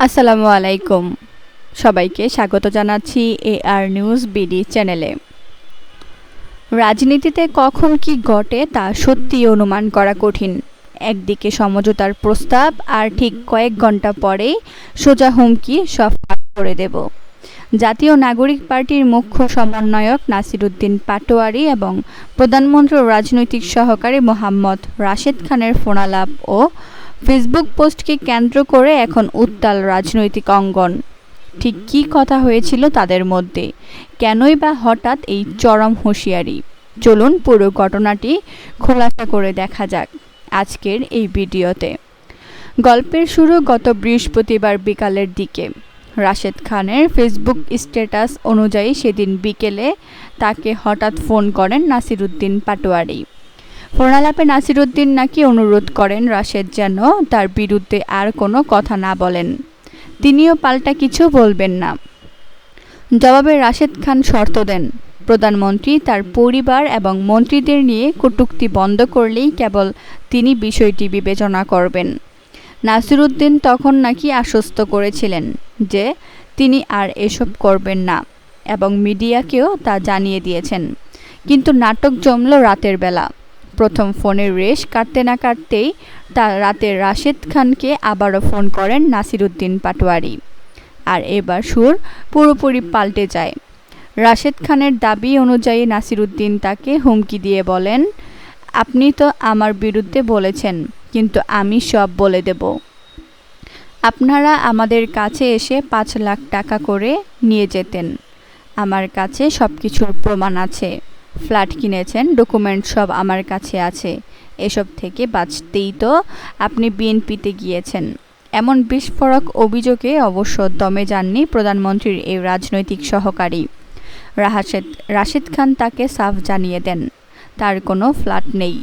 আসসালামু আলাইকুম। সবাইকে স্বাগত জানাচ্ছি এআর নিউজ বিডি চ্যানেলে। রাজনীতিতে কখন কি ঘটে তা সত্যিই অনুমান করা কঠিন। একদিকে সমঝোতার প্রস্তাব, আর ঠিক কয়েক ঘন্টা পরেই সোজা হুমকি, সব ফাঁস করে দেব। জাতীয় নাগরিক পার্টির মুখ্য সমন্বয়ক নাসিরুদ্দিন পাটোয়ারী এবং প্রধানমন্ত্রীর রাজনৈতিক সহকারী মোহাম্মদ রাশেদ খানের ফোনালাপ ও ফেসবুক পোস্টকে কেন্দ্র করে এখন উত্তাল রাজনৈতিক অঙ্গন। ঠিক কী কথা হয়েছিল তাদের মধ্যে? কেনই বা হঠাৎ এই চরম হুঁশিয়ারি? চলুন পুরো ঘটনাটি খোলাসা করে দেখা যাক আজকের এই ভিডিওতে। গল্পের শুরু গত বৃহস্পতিবার বিকালের দিকে। রাশেদ খানের ফেসবুক স্ট্যাটাস অনুযায়ী সেদিন বিকেলে তাকে হঠাৎ ফোন করেন নাসিরুদ্দিন পাটোয়ারী। ফোনালাপে নাসিরুদ্দিন নাকি অনুরোধ করেন রাশেদ যেন তার বিরুদ্ধে আর কোনো কথা না বলেন, তিনিও পাল্টা কিছু বলবেন না। জবাবে রাশেদ খান শর্ত দেন, প্রধানমন্ত্রী তার পরিবার এবং মন্ত্রীদের নিয়ে কটূক্তি বন্ধ করলেই কেবল তিনি বিষয়টি বিবেচনা করবেন। নাসিরুদ্দিন তখন নাকি আশ্বস্ত করেছিলেন যে তিনি আর এসব করবেন না এবং মিডিয়াকেও তা জানিয়ে দিয়েছেন। কিন্তু নাটক জমল রাতের বেলা। প্রথম ফোনের রেশ কাটতে না কাটতেই রাতে রাশেদ খানকে আবারও ফোন করেন নাসিরুদ্দিন পাটোয়ারী। আর এবার সুর পুরোপুরি পাল্টে যায়। রাশেদ খানের দাবি অনুযায়ী নাসিরুদ্দিন তাকে হুমকি দিয়ে বলেন, আপনি তো আমার বিরুদ্ধে বলেছেন, কিন্তু আমি সব বলে দেব। আপনারা আমাদের কাছে এসে 5 লাখ টাকা করে নিয়ে যেতেন। আমার কাছে সব কিছুর প্রমাণ আছে। ফ্ল্যাট কিনেছেন, ডকুমেন্ট সব আমার কাছে আছে। এসব থেকে বাঁচতেই তো আপনি বিএনপিতে গিয়েছেন। এমন বিস্ফোরক অভিযোগে অবশ্য দমে যাননি প্রধানমন্ত্রীর এই রাজনৈতিক সহকারী। রাশেদ খান তাকে সাফ জানিয়ে দেন তার কোনো ফ্ল্যাট নেই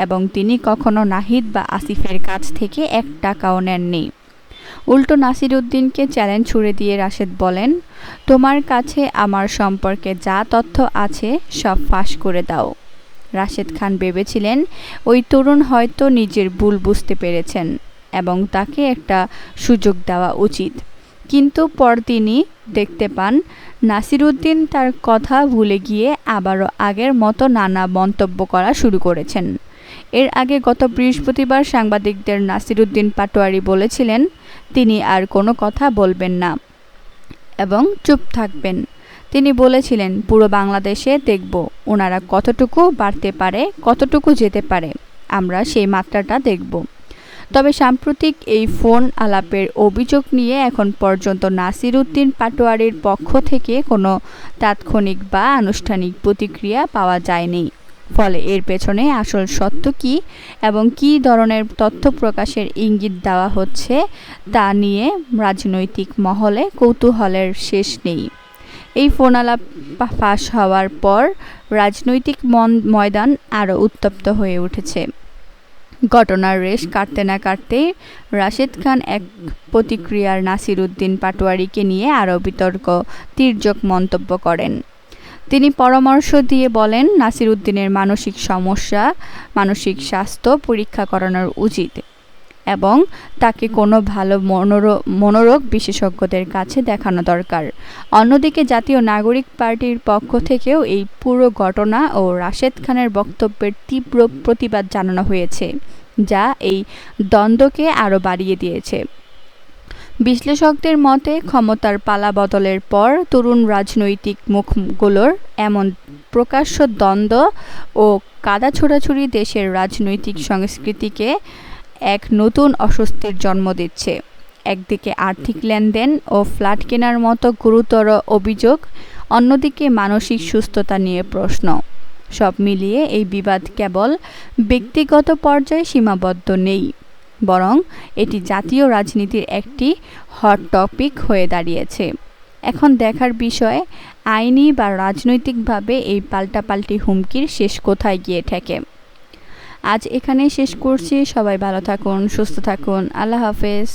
এবং তিনি কখনো নাহিদ বা আসিফের কাছ থেকে 1 টাকাও নেননি। উল্টো নাসিরুদ্দিনকে চ্যালেঞ্জ ছুড়ে দিয়ে রাশেদ বলেন, তোমার কাছে আমার সম্পর্কে যা তথ্য আছে সব ফাঁস করে দাও। রাশেদ খান ভেবেছিলেন ওই তরুণ হয়তো নিজের ভুল বুঝতে পেরেছেন এবং তাকে একটা সুযোগ দেওয়া উচিত। কিন্তু পরদিনই দেখতে পান নাসিরুদ্দিন তার কথা ভুলে গিয়ে আবারও আগের মতো নানা মন্তব্য করা শুরু করেছেন। এর আগে গত বৃহস্পতিবার সাংবাদিকদের নাসিরুদ্দিন পাটোয়ারী বলেছিলেন তিনি আর কোনো কথা বলবেন না এবং চুপ থাকবেন। তিনি বলেছিলেন, পুরো বাংলাদেশে দেখব ওনারা কতটুকু বাড়তে পারে, কতটুকু যেতে পারে, আমরা সেই মাত্রাটা দেখব। তবে সাম্প্রতিক এই ফোন আলাপের অভিযোগ নিয়ে এখন পর্যন্ত নাসিরুদ্দিন পাটোয়ারীর পক্ষ থেকে কোনো তাৎক্ষণিক বা আনুষ্ঠানিক প্রতিক্রিয়া পাওয়া যায়নি। ফলে এর পেছনে আসল সত্য কী এবং কী ধরনের তথ্য প্রকাশের ইঙ্গিত দেওয়া হচ্ছে তা নিয়ে রাজনৈতিক মহলে কৌতূহলের শেষ নেই। এই ফোনালাপ ফাঁস হওয়ার পর রাজনৈতিক ময়দান আরও উত্তপ্ত হয়ে উঠেছে। ঘটনার রেশ কাটতে না কাটতেই রাশেদ খান এক প্রতিক্রিয়ার নাসিরুদ্দিন পাটোয়ারীকে নিয়ে আরও বিতর্ক তির্যক মন্তব্য করেন। তিনি পরামর্শ দিয়ে বলেন, নাসিরুদ্দিনের মানসিক সমস্যা, মানসিক স্বাস্থ্য পরীক্ষা করানোর উচিত এবং তাকে কোনো ভালো মনোরোগ বিশেষজ্ঞদের কাছে দেখানো দরকার। অন্যদিকে জাতীয় নাগরিক পার্টির পক্ষ থেকেও এই পুরো ঘটনা ও রাশেদ খানের বক্তব্যের তীব্র প্রতিবাদ জানানো হয়েছে, যা এই দ্বন্দ্বকে আরও বাড়িয়ে দিয়েছে। বিশ্লেষকদের মতে ক্ষমতার পালা বদলের পর তরুণ রাজনৈতিক মুখগুলোর এমন প্রকাশ্য দ্বন্দ্ব ও কাদা ছোড়াছুড়ি দেশের রাজনৈতিক সংস্কৃতিকে এক নতুন অস্বস্তির জন্ম দিচ্ছে। একদিকে আর্থিক লেনদেন ও ফ্ল্যাট কেনার মতো গুরুতর অভিযোগ, অন্যদিকে মানসিক সুস্থতা নিয়ে প্রশ্ন। সব মিলিয়ে এই বিবাদ কেবল ব্যক্তিগত পর্যায়ে সীমাবদ্ধ নেই, বরং এটি জাতীয় রাজনীতির একটি হট টপিক হয়ে দাঁড়িয়েছে। এখন দেখার বিষয় আইনি বা রাজনৈতিকভাবে এই পাল্টাপাল্টি হুমকির শেষ কোথায় গিয়ে ঠেকে। আজ এখানেই শেষ করছি। সবাই ভালো থাকুন, সুস্থ থাকুন। আল্লাহ হাফেজ।